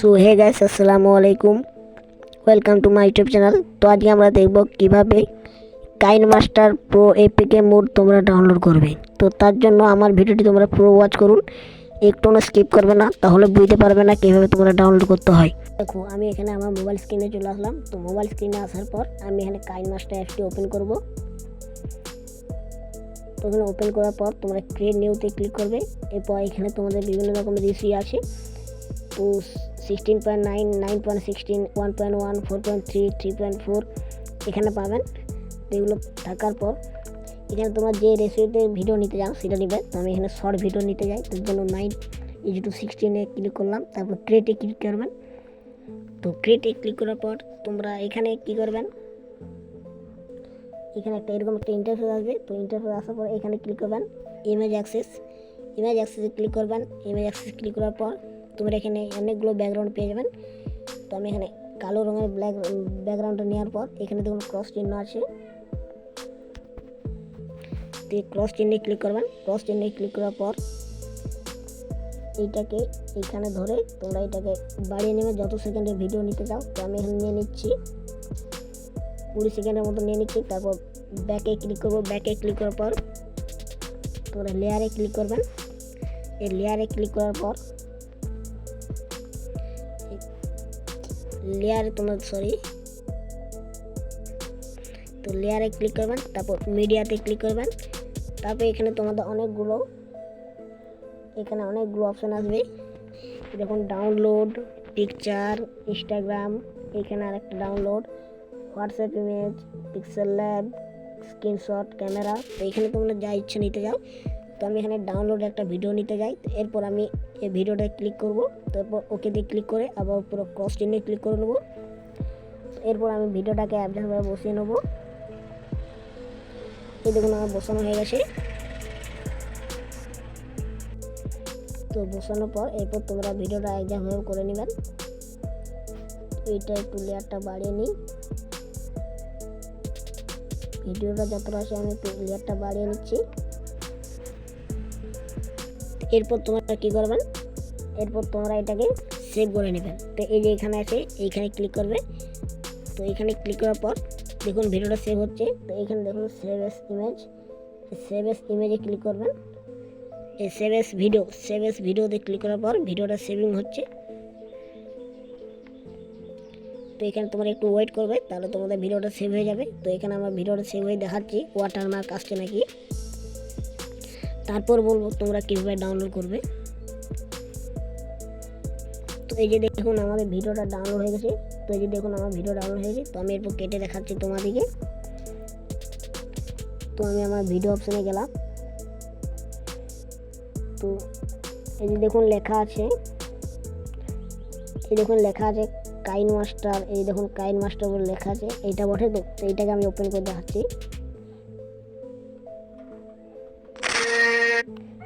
So hey guys, আসসালামু আলাইকুম, welcome to my YouTube channel. তো আজকে আমরা দেখব কিভাবে কাইনমাস্টার প্রো এপিকে মোড তোমরা ডাউনলোড করবে। তো তার জন্য আমার ভিডিওটি তোমরা পুরো ওয়াচ করুন, একটু স্কিপ করবে না, তাহলে বুঝতে পারবে না কীভাবে তোমরা ডাউনলোড করতে হয়। দেখো, আমি এখানে আমার মোবাইল স্ক্রিনে চলে আসলাম। তো মোবাইল স্ক্রিনে আসার পর আমি এখানে কাইনমাস্টার অ্যাপটি ওপেন করব। তো এখানে ওপেন করার পর তোমরা ক্রিয়েট নিউতে ক্লিক করবে। এরপর এখানে তোমাদের বিভিন্ন রকমের রিসি আছে। তো 16.9, 9.16, 1.1, 4.3, 3.4 এখানে পাবেন। তো এগুলো থাকার পর এখানে তোমরা যে রেসিপিতে ভিডিও নিতে যাও সেটা নেবে। তো আমি এখানে শর্ট ভিডিও নিতে যাই, তার জন্য 9:16 ক্লিক করলাম। তারপর ক্রিয়েটে ক্লিক করবেন। তো ক্রিয়েটে ক্লিক করার পর তোমরা এখানে কী করবেন, এখানে এরকম একটা ইন্টারফেস আসবে। তো ইন্টারফেস আসার পর এখানে ক্লিক করবেন ইমেজ অ্যাক্সেসে ক্লিক করবেন। ইমেজ অ্যাক্সেস ক্লিক করার পর তোমরা এখানে অনেকগুলো ব্যাকগ্রাউন্ড পেয়ে যাবেন। তো আমি এখানে কালো রঙের ব্যাকগ্রাউন্ডটা নেওয়ার পর এখানে দেখুন ক্রস চিহ্ন আছে, তো ক্রস চিহ্নে ক্লিক করবেন। ক্রস চিহ্নে ক্লিক করার পর এইটাকে এখানে ধরে তোমরা এটাকে বাড়িয়ে নেবে যত সেকেন্ডের ভিডিও নিতে চাও। তো আমি এখানে নিয়ে নিচ্ছি 20 সেকেন্ডের মতো নিয়ে নিচ্ছি। তারপর ব্যাকে ক্লিক করবো। ব্যাকে ক্লিক করার পর তোমরা লেয়ারে ক্লিক করবেন। এই লেয়ারে ক্লিক করার পর লেয়ারে ক্লিক করবেন। তারপর মিডিয়াতে ক্লিক করবেন। তারপর এখানে তোমাদের অনেকগুলো অপশান আসবে। দেখুন ডাউনলোড, পিকচার, ইনস্টাগ্রাম, এখানে আরেকটা download, WhatsApp image, pixel lab, screenshot, camera. তো এখানে তোমরা যা ইচ্ছে নিতে যাও। তো আমি এখানে ডাউনলোড একটা ভিডিও নিতে যাই। এরপর আমি এই ভিডিওটা ক্লিক করব। তারপর ওকে দিয়ে ক্লিক করে আবার পুরো ক্রস চিহ্নে ক্লিক করে নেব। এরপর আমি ভিডিওটাকে অ্যাডজাস্টভাবে বসিয়ে নেব। এই দেখুন আমার বসানো হয়ে গেছে। তো বসানোর পর এরপর তোমরা ভিডিওটা অ্যাডজাস্টভাবে করে নেবেন। এইটা একটু লেয়ারটা বাড়িয়ে নিই, ভিডিওটা যতটা আছে আমি লেয়ারটা বাড়িয়ে নিচ্ছি। এরপর তোমরা কী করবেন, এরপর তোমরা এটাকে সেভ করে নেবেন। তো এই যে এখানে আছে, এইখানে ক্লিক করবে। তো এখানে ক্লিক করার পর দেখুন ভিডিওটা সেভ হচ্ছে। তো এখানে দেখুন সেভ এস ইমেজে ক্লিক করবেন। এই সেভ এস ভিডিওতে ক্লিক করার পর ভিডিওটা সেভিং হচ্ছে। তো এখানে তোমরা একটু ওয়েট করবে, তাহলে তোমাদের ভিডিওটা সেভ হয়ে যাবে। তো এখানে আমার ভিডিওটা সেভ হয়ে দেখাচ্ছি ওয়াটারমার্ক আসছে নাকি। তারপর বলবো তোমরা কীভাবে ডাউনলোড করবে। তো এই যে দেখুন আমাদের ভিডিওটা ডাউনলোড হয়ে গেছে। তো এই যে দেখুন আমার ভিডিও ডাউনলোড হয়ে গেছে। তো আমি এরপর কেটে দেখাচ্ছি তোমাদেরকে। তো আমি আমার ভিডিও অপশানে গেলাম। তো এই যে দেখুন লেখা আছে কাইনমাস্টার। এই দেখুন কাইনমাস্টার বলে লেখা আছে, এইটা বটে। তো এইটাকে আমি ওপেন করে দেখাচ্ছি।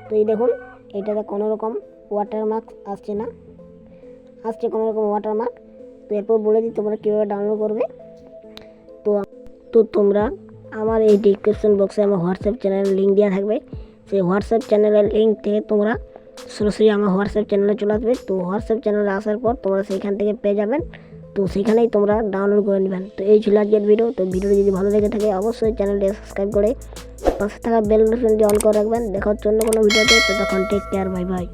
তো এই দেখুন এইটাতে কোনো রকম ওয়াটারমার্ক আসছে না, আসছে কোনো রকম ওয়াটারমার্ক। তো এরপর বলে দিই তোমরা কীভাবে ডাউনলোড করবে। তো তোমরা আমার এই ডিসক্রিপশন বক্সে আমার হোয়াটসঅ্যাপ চ্যানেলের লিঙ্ক দেওয়া থাকবে। সেই হোয়াটসঅ্যাপ চ্যানেলের লিঙ্ক থেকে তোমরা সরাসরি আমার হোয়াটসঅ্যাপ চ্যানেলে চলে আসবে। তো হোয়াটসঅ্যাপ চ্যানেলে আসার পর তোমরা সেইখান থেকে পেয়ে যাবেন। তো সেখানেই তোমরা ডাউনলোড করে নেবেন। তো এই ছিল আজকের ভিডিও। তো ভিডিওটি যদি ভালো লেগে থাকে অবশ্যই চ্যানেলটি সাবস্ক্রাইব করে পাশে থাকা বেল বাটনটি অন করে রাখবেন। দেখা হচ্ছে অন্য কোনো ভিডিওতে। তো তখন টেক কেয়ার, বাই বাই।